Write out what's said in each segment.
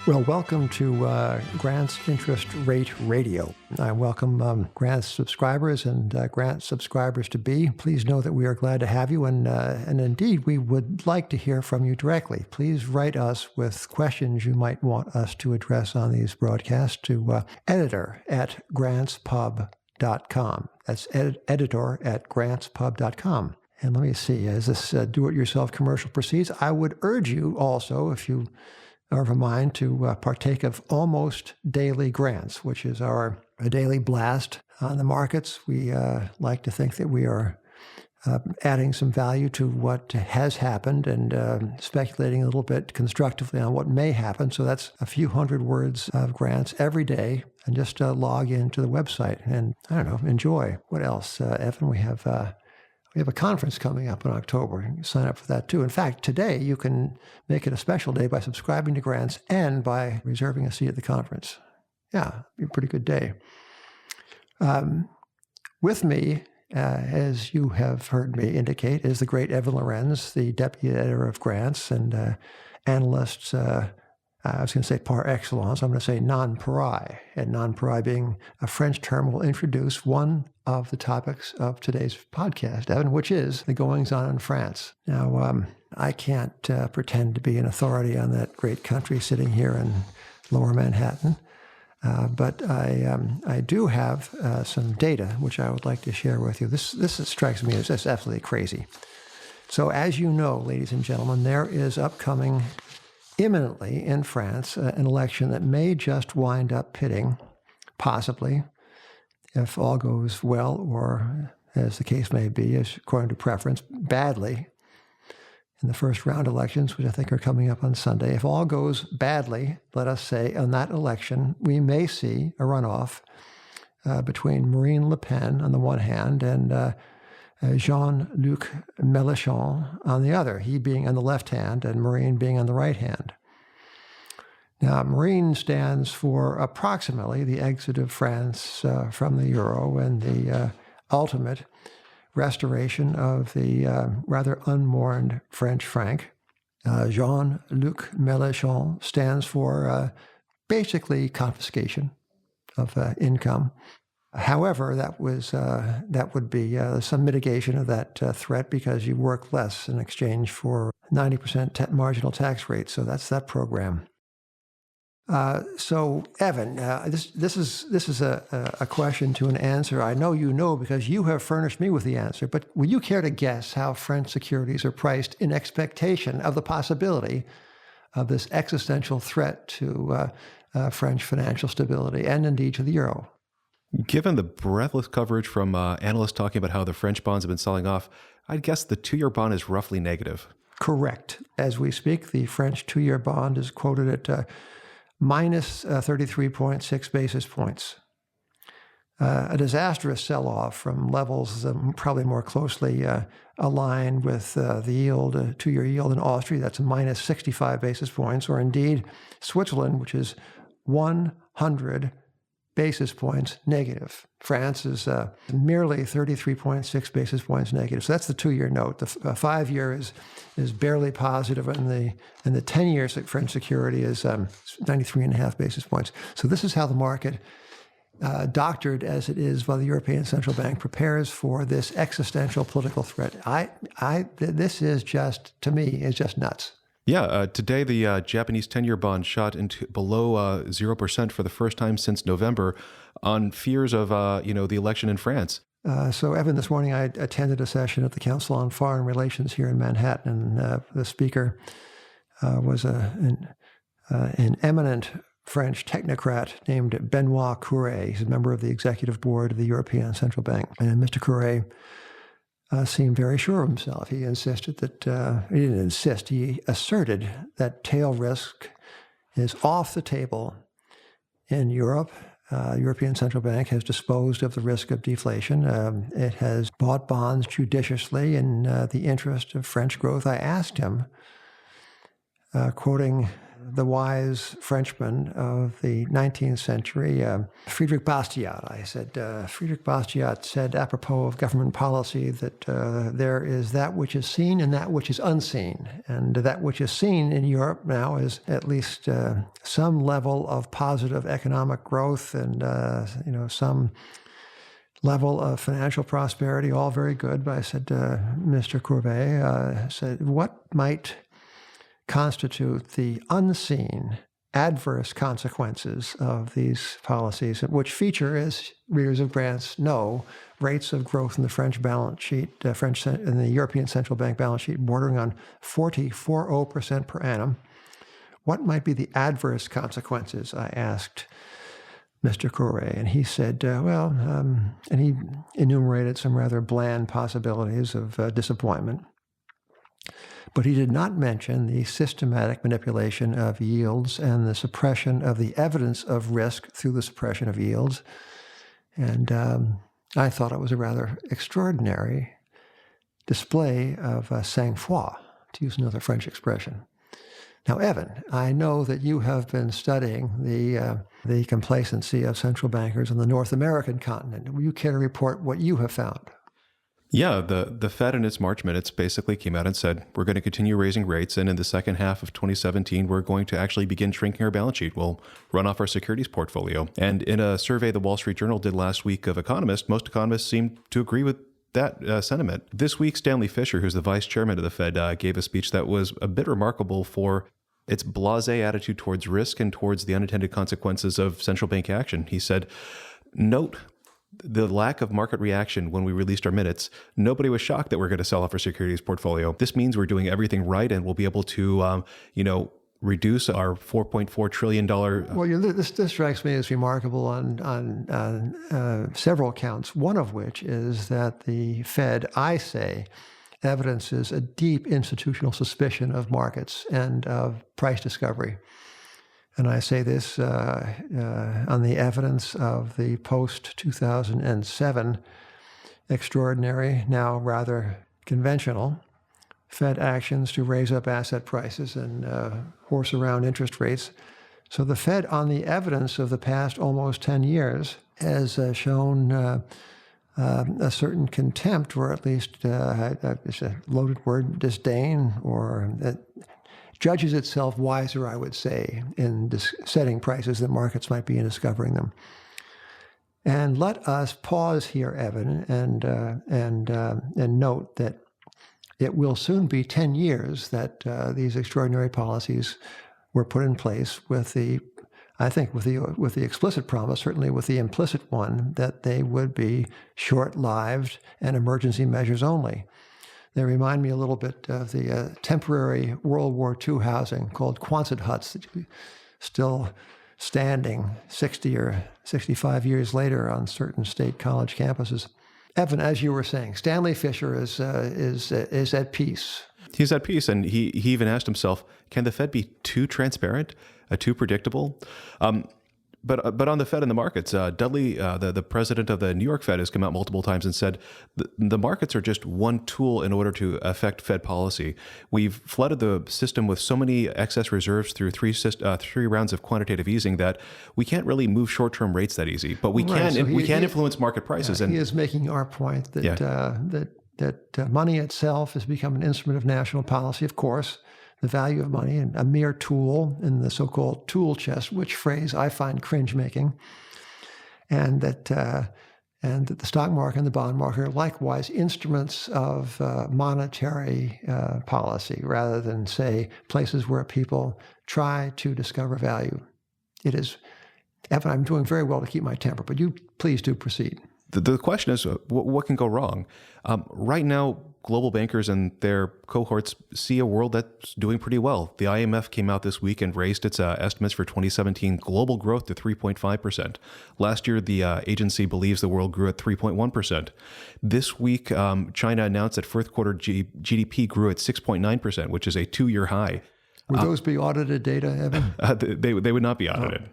Well, welcome to Grant's Interest Rate Radio. I welcome Grant's subscribers and Grant's subscribers to be. Please know that we are glad to have you, and indeed, we would like to hear from you directly. Please write us with questions you might want us to address on these broadcasts to editor@grantspub.com. That's editor@grantspub.com. And let me see, as this do-it-yourself commercial proceeds, I would urge you also, if you are of a mind, to partake of Almost Daily Grants, which is our daily blast on the markets. We like to think that we are adding some value to what has happened and speculating a little bit constructively on what may happen. So that's a few hundred words of grants every day, and just log into the website and, I don't know, enjoy. What else, Evan? We have a conference coming up in October. You can sign up for that too. In fact, today you can make it a special day by subscribing to grants and by reserving a seat at the conference. Yeah, be a pretty good day. With me, as you have heard me indicate, is the great Evan Lorenz, the deputy editor of grants and analyst. I was going to say par excellence. I'm going to say non-pareil. And non-pareil being a French term, will introduce one of the topics of today's podcast, Evan, which is the goings-on in France. Now, I can't pretend to be an authority on that great country sitting here in Lower Manhattan, but I do have some data which I would like to share with you. This strikes me as just absolutely crazy. So as you know, ladies and gentlemen, there is upcoming imminently in France an election that may just wind up pitting, possibly, if all goes well, or as the case may be, as according to preference, badly, in the first round elections, which I think are coming up on Sunday. If all goes badly, let us say, on that election, we may see a runoff between Marine Le Pen on the one hand and Jean-Luc Mélenchon on the other, he being on the left hand and Marine being on the right hand. Now, Marine stands for approximately the exit of France from the euro and the ultimate restoration of the rather unmourned French franc. Jean-Luc Mélenchon stands for basically confiscation of income. However, that would be some mitigation of that threat because you work less in exchange for 90% marginal tax rate. So that's that program. So, Evan, this is a question to an answer. I know you know because you have furnished me with the answer. But would you care to guess how French securities are priced in expectation of the possibility of this existential threat to French financial stability and indeed to the euro? Given the breathless coverage from analysts talking about how the French bonds have been selling off, I'd guess the two-year bond is roughly negative. Correct. As we speak, the French two-year bond is quoted at minus 33.6 basis points. A disastrous sell-off from levels probably more closely aligned with the yield, two-year yield in Austria. That's minus 65 basis points, or indeed Switzerland, which is 100 basis points negative. France is merely 33.6 basis points negative. So that's the two-year note. The 5-year is barely positive, and the 10-year French security is 93.5 basis points. So this is how the market, doctored as it is by the European Central Bank, prepares for this existential political threat. This is just, to me, is just nuts. Yeah, today the Japanese 10-year bond shot into below 0% for the first time since November on fears of the election in France. So, Evan, this morning I attended a session at the Council on Foreign Relations here in Manhattan, and the speaker was an eminent French technocrat named Benoit Cœuré. He's a member of the executive board of the European Central Bank. And Mr. Cœuré seemed very sure of himself. He insisted that, he didn't insist, he asserted that tail risk is off the table in Europe. European Central Bank has disposed of the risk of deflation. It has bought bonds judiciously in the interest of French growth. I asked him, quoting the wise Frenchman of the 19th century, Friedrich Bastiat. I said, Friedrich Bastiat said, apropos of government policy, that there is that which is seen and that which is unseen. And that which is seen in Europe now is at least some level of positive economic growth and, some level of financial prosperity, all very good. But I said, Mr. Courbet said, what might constitute the unseen adverse consequences of these policies, which feature, as readers of Grants know, rates of growth in the French balance sheet, in the European Central Bank balance sheet, bordering on 40% per annum. What might be the adverse consequences? I asked Mr. Courbet, and he said, and he enumerated some rather bland possibilities of disappointment. But he did not mention the systematic manipulation of yields and the suppression of the evidence of risk through the suppression of yields. And I thought it was a rather extraordinary display of sang-froid, to use another French expression. Now, Evan, I know that you have been studying the complacency of central bankers on the North American continent. Will you care to report what you have found? Yeah, the Fed in its March minutes basically came out and said, we're going to continue raising rates, and in the second half of 2017, we're going to actually begin shrinking our balance sheet. We'll run off our securities portfolio. And in a survey the Wall Street Journal did last week of economists, most economists seem to agree with that sentiment. This week, Stanley Fischer, who's the vice chairman of the Fed, gave a speech that was a bit remarkable for its blasé attitude towards risk and towards the unintended consequences of central bank action. He said, note the lack of market reaction when we released our minutes. Nobody was shocked that we're going to sell off our securities portfolio. This means we're doing everything right, and we'll be able to, reduce our $4.4 trillion. Well, this strikes me as remarkable on several counts, one of which is that the Fed, I say, evidences a deep institutional suspicion of markets and of price discovery. And I say this on the evidence of the post-2007 extraordinary, now rather conventional, Fed actions to raise up asset prices and horse around interest rates. So the Fed, on the evidence of the past almost 10 years, has shown a certain contempt, or at least it's a loaded word, disdain, or judges itself wiser, I would say, in setting prices that markets might be in discovering them. And let us pause here, Evan, and note that it will soon be 10 years that these extraordinary policies were put in place with the explicit promise, certainly with the implicit one, that they would be short-lived and emergency measures only. They remind me a little bit of the temporary World War II housing called Quonset huts that still standing 60 or 65 years later on certain state college campuses. Evan, as you were saying, Stanley Fischer is at peace. He's at peace, and he even asked himself, can the Fed be too transparent, too predictable? But on the Fed and the markets, Dudley, the president of the New York Fed, has come out multiple times and said the markets are just one tool in order to affect Fed policy. We've flooded the system with so many excess reserves through three rounds of quantitative easing that we can't really move short-term rates that easy. But we can influence market prices. He is making our point that money itself has become an instrument of national policy, of course. The value of money, and a mere tool in the so-called tool chest, which phrase I find cringe-making, and that the stock market and the bond market are likewise instruments of monetary policy, rather than, say, places where people try to discover value. It is, Evan, I'm doing very well to keep my temper, but you please do proceed. The question is, what can go wrong? Right now, global bankers and their cohorts see a world that's doing pretty well. The IMF came out this week and raised its estimates for 2017 global growth to 3.5%. Last year, the agency believes the world grew at 3.1%. This week, China announced that fourth quarter GDP grew at 6.9%, which is a 2-year high. Would those be audited data, Evan? They would not be audited.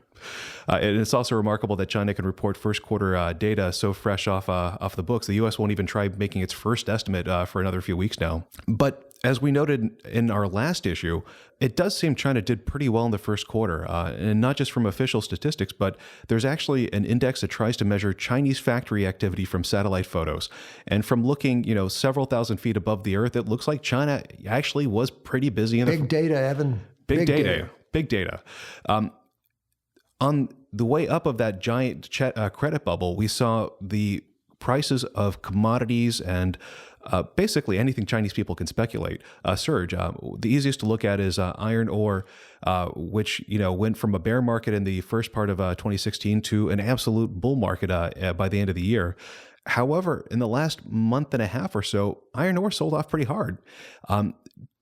And it's also remarkable that China can report first quarter data so fresh off the books. The U.S. won't even try making its first estimate for another few weeks now. But as we noted in our last issue, it does seem China did pretty well in the first quarter, and not just from official statistics, but there's actually an index that tries to measure Chinese factory activity from satellite photos. And from looking, several thousand feet above the Earth, it looks like China actually was pretty busy. Big data, Evan. Big data. Big data. On the way up of that giant credit bubble, we saw the prices of commodities and basically anything Chinese people can speculate surge. The easiest to look at is iron ore, which went from a bear market in the first part of 2016 to an absolute bull market by the end of the year. However, in the last month and a half or so, iron ore sold off pretty hard.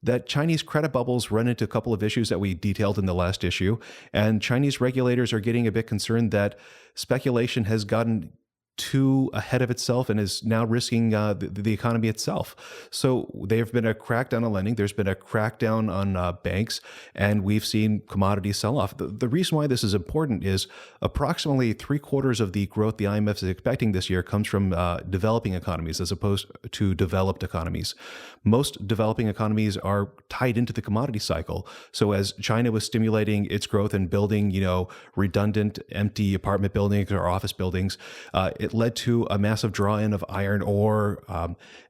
That Chinese credit bubbles run into a couple of issues that we detailed in the last issue, and Chinese regulators are getting a bit concerned that speculation has gotten too ahead of itself and is now risking the economy itself. So there's been a crackdown on lending. There's been a crackdown on banks, and we've seen commodities sell off. The reason why this is important is approximately 3/4 of the growth the IMF is expecting this year comes from developing economies as opposed to developed economies. Most developing economies are tied into the commodity cycle. So as China was stimulating its growth and building, redundant, empty apartment buildings or office buildings, it led to a massive draw-in of iron ore,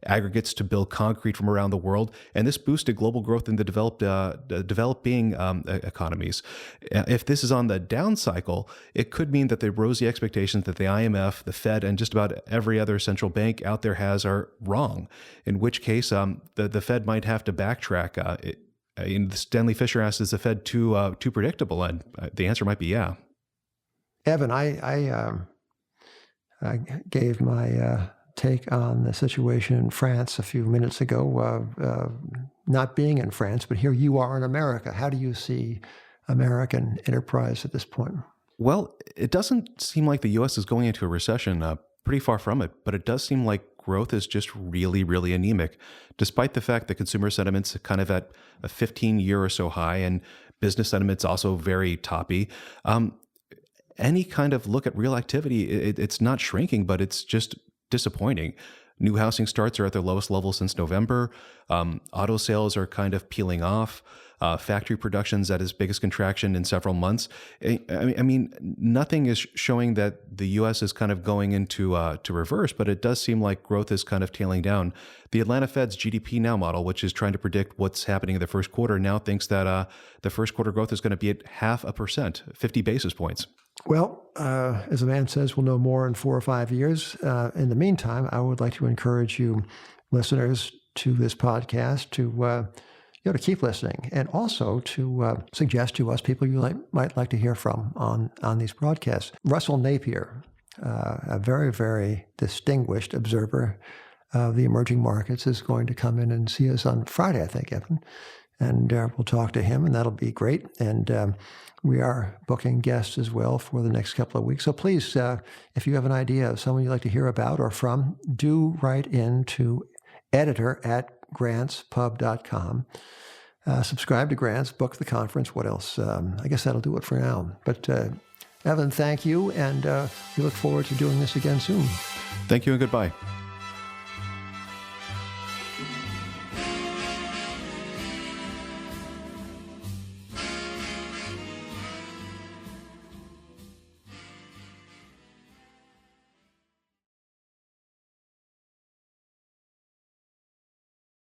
aggregates to build concrete from around the world, and this boosted global growth in the developing economies. If this is on the down cycle, it could mean that the rosy expectations that the IMF, the Fed, and just about every other central bank out there has are wrong, in which case the Fed might have to backtrack. Stanley Fischer asked, is the Fed too predictable? And the answer might be yeah. Evan, I gave my take on the situation in France a few minutes ago, not being in France, but here you are in America. How do you see American enterprise at this point? Well, it doesn't seem like the U.S. is going into a recession, pretty far from it, but it does seem like growth is just really, really anemic, despite the fact that consumer sentiment's kind of at a 15-year or so high, and business sentiment's also very toppy. Any kind of look at real activity, it's not shrinking, but it's just disappointing. New housing starts are at their lowest level since November. Auto sales are kind of peeling off. Factory production's at its biggest contraction in several months. I mean, nothing is showing that the U.S. is kind of going into to reverse, but it does seem like growth is kind of tailing down. The Atlanta Fed's GDP Now model, which is trying to predict what's happening in the first quarter, now thinks that the first quarter growth is going to be at 0.5%, 50 basis points. Well, as a man says, we'll know more in 4 or 5 years. In the meantime, I would like to encourage you, listeners, to this podcast to keep listening, and also to suggest to us people you might like to hear from on these broadcasts. Russell Napier, a very, very distinguished observer of the emerging markets, is going to come in and see us on Friday, I think, Evan. And we'll talk to him, and that'll be great. And we are booking guests as well for the next couple of weeks. So please, if you have an idea of someone you'd like to hear about or from, do write in to editor@grantspub.com. Subscribe to Grants, book the conference. What else? I guess that'll do it for now. But Evan, thank you, and we look forward to doing this again soon. Thank you and goodbye.